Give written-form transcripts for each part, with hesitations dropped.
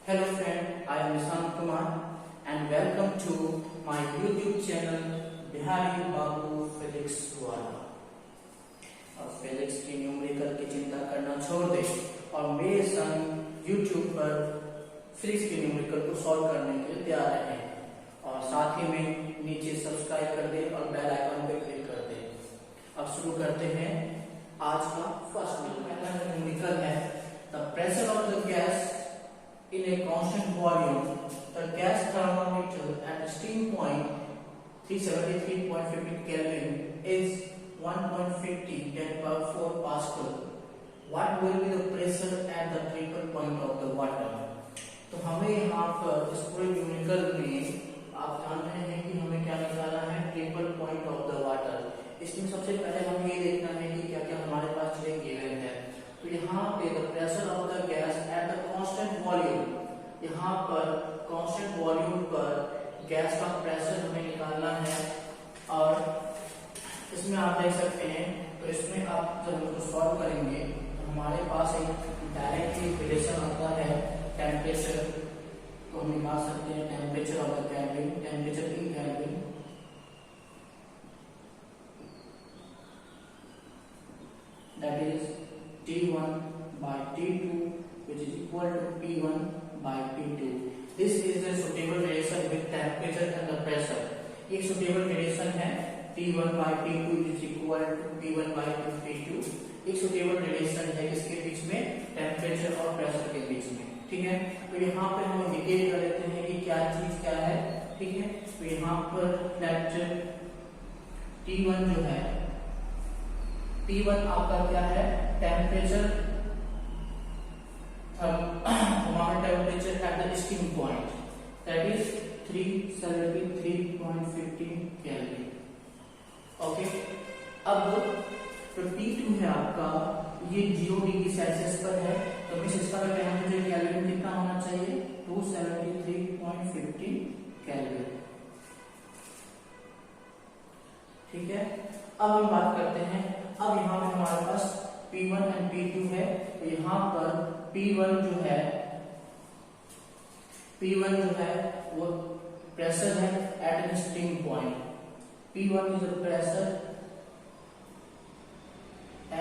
Hello friend, I am Nishant Kumar and welcome to my YouTube channel Bihari Babu physics वाला। अब physics की numerical की चिंता करना छोड़ दे और मेरे संग YouTube पर फिजिक्स की न्यूमेरिकल को सॉल्व करने के लिए तैयार रहे और साथ ही में नीचे सब्सक्राइब कर दे और बेल आइकन पे क्लिक कर दे। अब शुरू करते हैं आज का फर्स्ट न्यूमेरिकल है the pressure of the gas in a constant volume. The gas thermometer at steam point 373.50 Kelvin is 1.50 10⁴ Pascal. What will be the pressure at the triple point of the water? तो हमें यहाँ पर इस पूरे numerical में आप जान रहे हैं कि हमें क्या निकालना है, triple point of the water. इसमें सबसे पहले हम ये देखना है कि क्या क्या हमारे पास चीजें गिवन है। तो यहाँ पे the pressure of the gas at the constant volume, यहाँ पर कांस्टेंट वॉल्यूम पर गैस का प्रेशर हमें निकालना है। और इसमें आप देख सकते हैं, तो इसमें आप जब इसको सॉल्व करेंगे तो हमारे पास एक डायरेक्ट रिलेशन आता है टेम्परेचर, तो हम निकाल सकते हैं temperature of the kelvin, temperature in kelvin that is T1 by T2 which is equal to P1 by P2. This is the suitable relation with temperature and the pressure. एक suitable relation है T1 by T2 is equal to P1 by P2. एक suitable relation है किसके बीच में, temperature और pressure के बीच में। ठीक है, तो यहाँ पे हम इंडिकेट कर देते हैं कि क्या चीज क्या है। ठीक है, तो यहाँ पर लेट T1 जो है, T1 आपका क्या है, temperature, thermometer temperature at the steam point that is 373.50 kelvin. Okay, अब जो T2 है आपका, ये 0 डिग्री सेल्सियस पर है, तो मींस इसका टेम्परेचर केल्विन कितना होना चाहिए, 273.50 केल्विन। ठीक है, अब हम बात करते हैं, अब यहाँ पे हमारे पास P1 और P2 है, तो यहाँ पर P1 जो है, P1 जो है वो प्रेशर है at an steam point. P1 is the pressure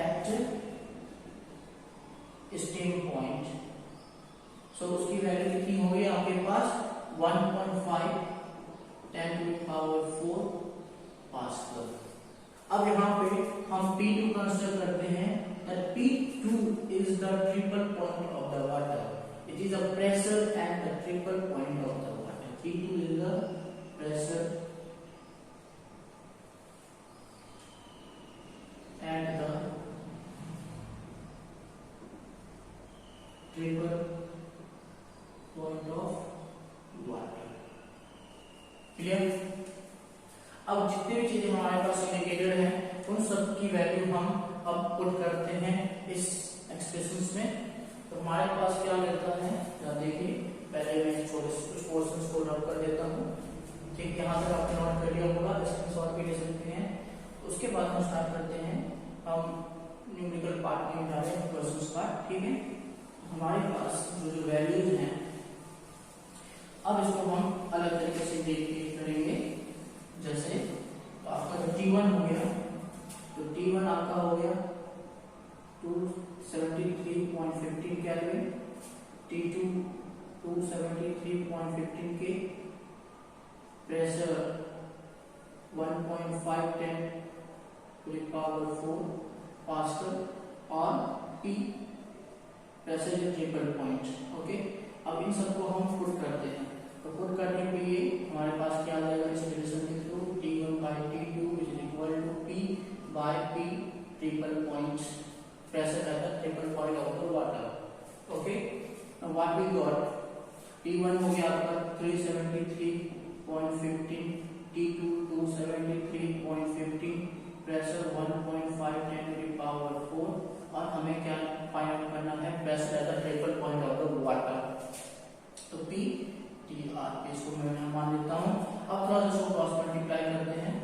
at steam point. So उसकी वैल्यू कितनी होगी आपके पास, 1.5 10⁴ पास्कल। अब यहाँ पे हम P2 कंसीडर करते हैं that P2 is the triple point of the water. It is the pressure at the triple point of the water. P2 is the pressure at the triple point of water. Clear? अब जितने भी चीजें हमारे पास indicated हैं उन सब की value हम अब पुट करते हैं इस एक्सप्रेशंस में। तो हमारे पास क्या मिलता है, देखिए पहले मैं कुछ पोर्शंस को ड्रॉप कर देता हूँ। ठीक, यहाँ तक आपने नोट कर लिया होगा, स्क्रीनशॉट भी ले सकते हैं। उसके बाद हम स्टार्ट करते हैं, हम न्यूमेरिकल पार्ट में उठा रहे हैं, क्वेश्चंस पार्ट। ठीक है, हमारे पास जो वैल्यूज हैं, अब इसको हम अलग तरीके से इंडिकेट करेंगे। जैसे तो आपका जो T1 हो गया, तो T1 आपका हो गया 273.15 केल्विन, T2 273.15 के, प्रेशर 1.5 10⁴ पास्कल और P pressure is triple point. Okay, अब इन सबको हम पुट करते हैं, तो पुट करने के लिए हमारे पास क्या आ जाएगा, इस रिलेशन के through T1 by T2 is equal to P by P triple point pressure at the triple point of the water. Okay, now what we got, T1 हो गया आपका 373.15, T2 273.15, प्रेशर 1.5 10⁴ और हमें क्या फाइंड आउट करना है, pressure at the triple point of the water. तो P TR, इसको मैं मान लेता हूँ। अब थोड़ा सा इसको क्रॉस मल्टीप्लाई करते हैं,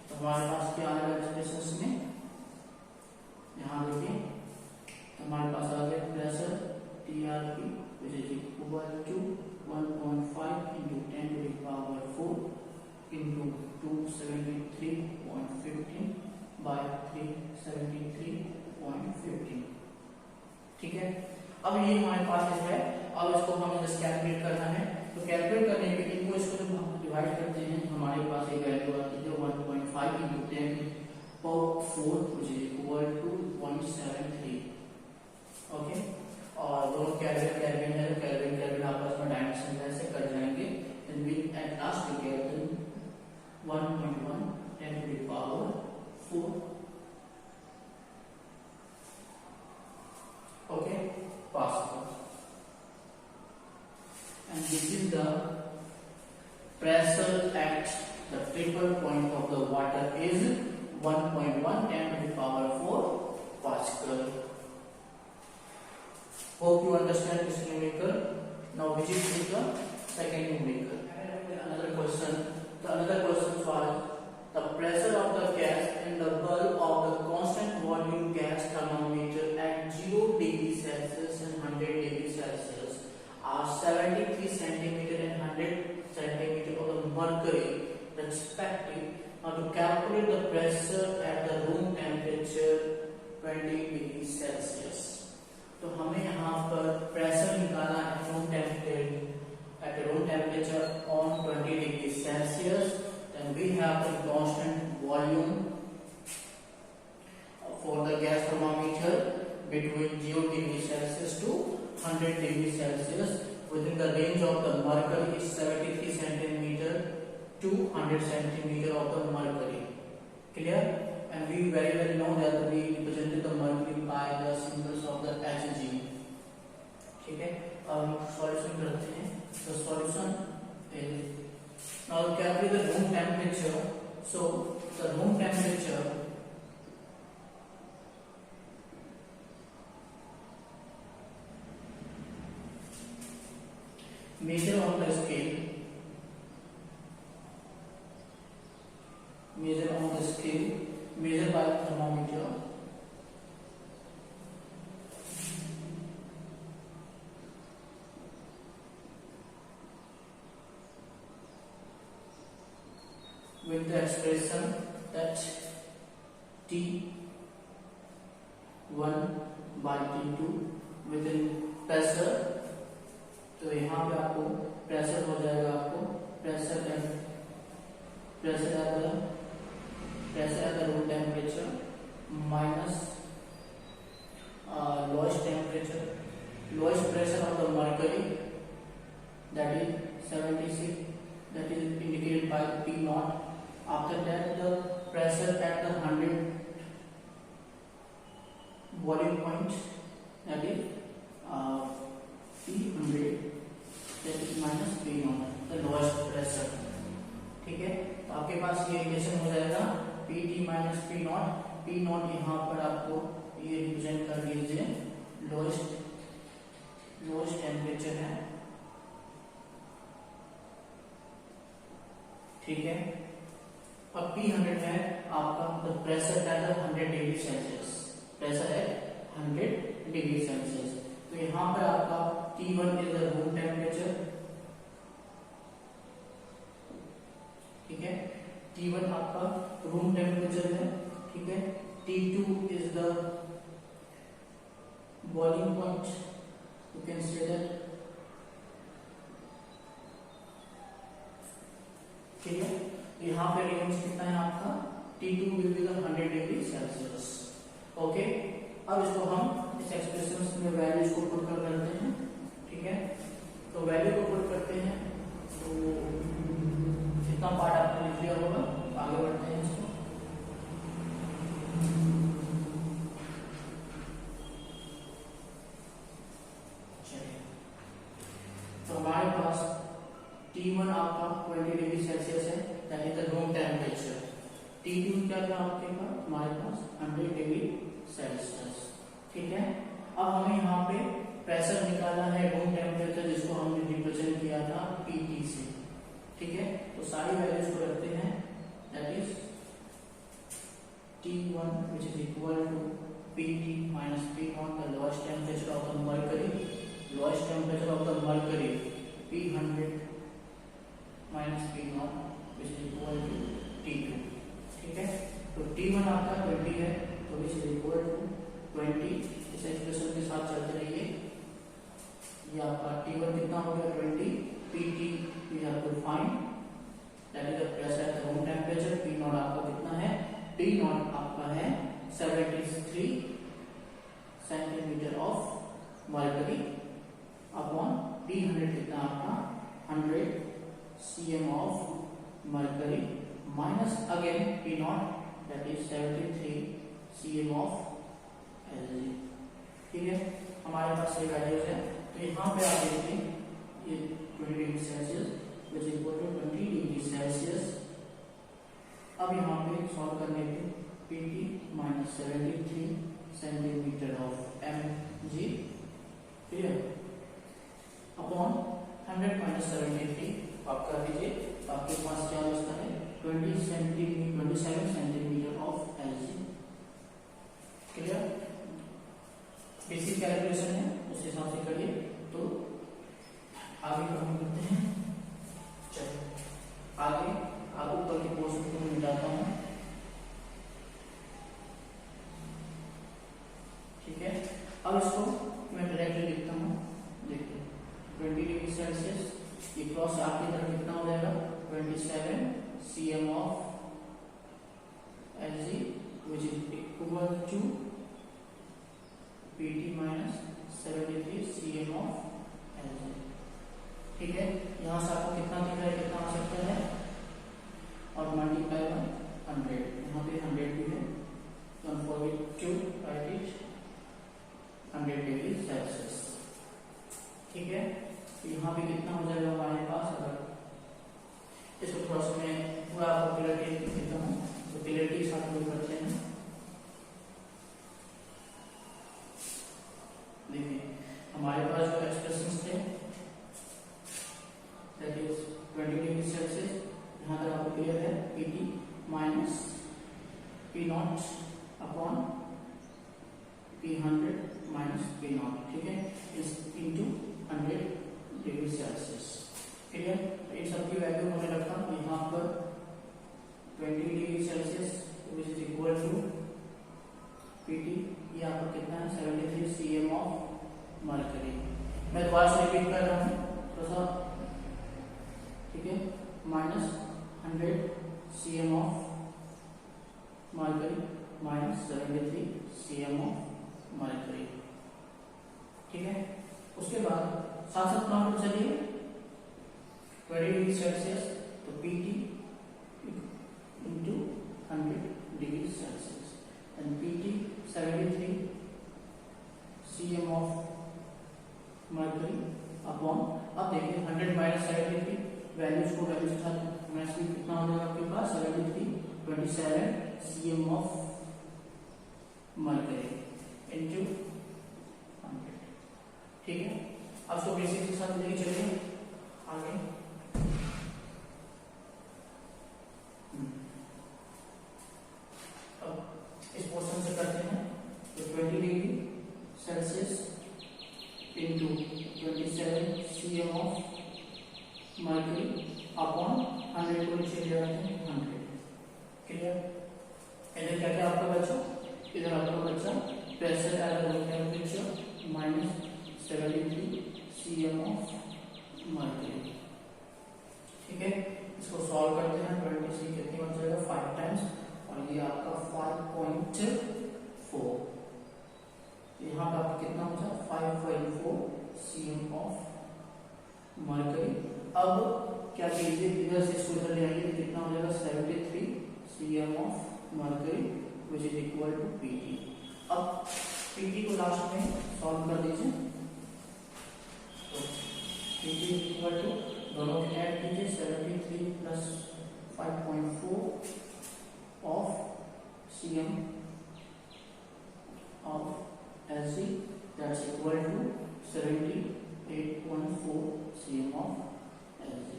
तो हमारे पास क्या आएगा एक्सप्रेशंस में, यहाँ देखिए, तो हमारे पास आ गया pressure TRP which is equal equal to 1.5 into 10 to the power 4 into 273.15 by 373.15। ठीक है, अब ये हमारे पास है। अब इसको हमें जस्ट कैलकुलेट करना है। तो कैलकुलेट करने के लिए इसको जब हम डिवाइड करते हैं हमारे पास एक वैल्यू आती है 1.5 into 10 power 4 which is equal to 173। Okay, और दोनों कैलकुलेट कैलकुलेट है, कैलकुलेट कैलकुलेट आपस में डायमेंशन ऐसे कर जाएंगे। And we at last we get 1.1 10 to the power 4। Okay, Pascal, and this is the pressure at the triple point of the water is 1.1 10 to the power 4 Pascal। Hope you understand this numerical. Now which is the second numerical? Another question. The another question was the pressure of the gas in the bulb of the constant volume gas thermometer at 0 degree Celsius and 100 degree Celsius are 73 centimeter and 100 centimeter of the mercury respectively. Now to calculate the pressure at the room temperature 20 degree Celsius। तो हमें यहाँ पर pressure निकालना है room temperature on 20 degree Celsius. Then we have the constant volume for the gas thermometer between 0 degree Celsius to 100 degree Celsius within the range of the mercury is 73 centimeter to 100 centimeter of the mercury। Clear? And we very well know that we represented the mercury by the symbols of the Hg। ठीक है, अब हम solution करते हैं। The solution is now calculate the room temperature। So the room temperature measure on the scale, measure by the thermometer with the expression that T1 by T2 within pressure। तो यहाँ पे आपको प्रेशर हो जाएगा, आपको pressure at the room temperature minus lowest pressure of the mercury that is 76 that is indicated by P naught। After that the pressure at the 100 boiling point that is P100 that is minus P naught the lowest pressure। ठीक है, तो आपके पास ये equation हो जाएगा PT minus P naught। P naught यहाँ पर आपको ये रिप्रेजेंट कर लीजिए लोएस्ट टेम्परेचर है। ठीक है, अब P100 है आपका the pressure eight 100 degree Celsius, pressure at 100 degree Celsius. तो यहाँ पर आपका T1 is the room temperature. ठीक है, T1 आपका रूम टेम्परेचर है। ठीक है, T2 is the boiling point, you can say that. ठीक है, यहाँ पे रेंज कितना है आपका T2 will be the 100 degree Celsius. Okay, अब इसको हम इस एक्सप्रेशन में वैल्यूज को पुट कर करते हैं। ठीक है, तो वैल्यू को पुट करते हैं तो इतना पार्ट आपने लिख लिया होगा। आगे बढ़ते हैं इसको। चलिए, तो हमारे पास T1 आपका 20 डिग्री सेल्सियस है that is the room temperature. T2 क्या था आपके पास, हमारे पास 100 डिग्री सेल्सियस। ठीक है, अब हमें यहाँ पे प्रेशर निकालना है रूम टेम्परेचर जिसको हमने रिप्रेजेंट किया था PT से। ठीक है, तो सारी वैल्यूज को रखते हैं that is T1 which is equal to PT minus P naught the lowest temperature of the mercury 20, इस एक्सप्रेशन के साथ चलते रहिए। ये आपका T1 कितना हो गया 20, PT we have to find that is the pressure at room temperature, P not आपका कितना है, P नॉट आपका है 73 centimetre of mercury upon P100 कितना आपका 100 cm of mercury minus again P not that is 73 cm of Lg। ठीक है, हमारे पास ये वैल्यूज है। तो यहाँ पे आप देखिए ये 20 degree Celsius which equal to 20 degree Celsius. अब यहाँ पे सॉल्व करने पे PT minus 73 centimetre of Mg, ठीक है, अपॉन 100 माइनस 73 आप कर दीजिए। आपके पास क्या बचता है 27 centimetre of Lg। Clear, basic calculation है, उस हिसाब से करिए। तो आगे का हम करते हैं। चलिए आगे आप ऊपर के पोर्शन को मैं मिटाता हूँ। ठीक है, अब इसको मैं डायरेक्टली लिखता हूँ। देखिए 20 डिग्री सेल्सियस, ये क्रॉस आपकी तरफ कितना हो जाएगा 27 cm of Lg which is equal to PT minus 73 cm of Lg। ठीक है, यहाँ से आपको कितना दिख रहा है, कितना आ सकता है, और मल्टीप्लाई बाय 100, यहाँ पे 100 भी है, don't forget to write it 100 degree Celsius. ठीक है, तो यहाँ पे कितना हो जाएगा हमारे पास, अगर इसको थोड़ा सा मैं पूरा आपको क्लियरिटी देता हूँ तो क्लियरिटी के साथ हम करते हैं। देखिए हमारे पास जो एक्सप्रेशंस थे दैट इज 20 डिग्री सेल्सियस, यहाँ तक आपको क्लियर है, PT minus P naught upon P100 minus P naught, ठीक है, इस इनटू 100 डिग्री सेल्सियस। क्लियर, इन सब की वैल्यू हमने रखा यहाँ पर 20 degree Celsius which is equal to PT, ये आपका कितना है 73 cm ऑफ मर्करी। मैं दोबारा से रिपीट कर रहा हूँ थोड़ा सा, ठीक है, minus 100 cm of mercury minus 73 cm of mercury. ठीक है, उसके बाद साथ साथ काउंट चलिए 20 डिग्री सेल्सियस तो PT into 100 degree Celsius and PT 73 cm of mercury upon, अब देखिए 100 माइनस 73 वैल्यूज को वैल्यूज के साथ मैच भी कितना हो जाएगा आपके पास 27 cm of mercury into 100। ठीक है, अब इसको बेसिक के साथ लेके चलिए आगे। इस पोर्शन से करते हैं तो 20 degree Celsius into 27 cm of mercury upon 100 को नीचे ले जाते हैं 100। क्लियर, इधर क्या क्या आपका बचा, इधर आपका बचा pressure at room temperature minus 73 cm of mercury. ठीक है, इसको सॉल्व करते हैं। 20 से कितनी बच जाएगा 5 टाइम्स और ये आपका 5.4, यहाँ पे आपका कितना बचा 5.4 cm ऑफ मर्क्यूरी। अब क्या कीजिए, इधर से इसको इधर ले आइए, कितना हो जाएगा 73 cm of mercury which is equal to PT। अब PT को लास्ट में सॉल्व कर दीजिए, तो PT इज इक्वल टू दोनों को ऐड कीजिए 73 plus 5.4 of cm of Lc that's equal to 78.4 cm of Lc।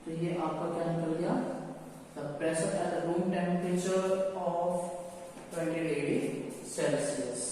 तो ये आपका क्या निकल गया, the pressure at the room temperature of 20 degree Celsius.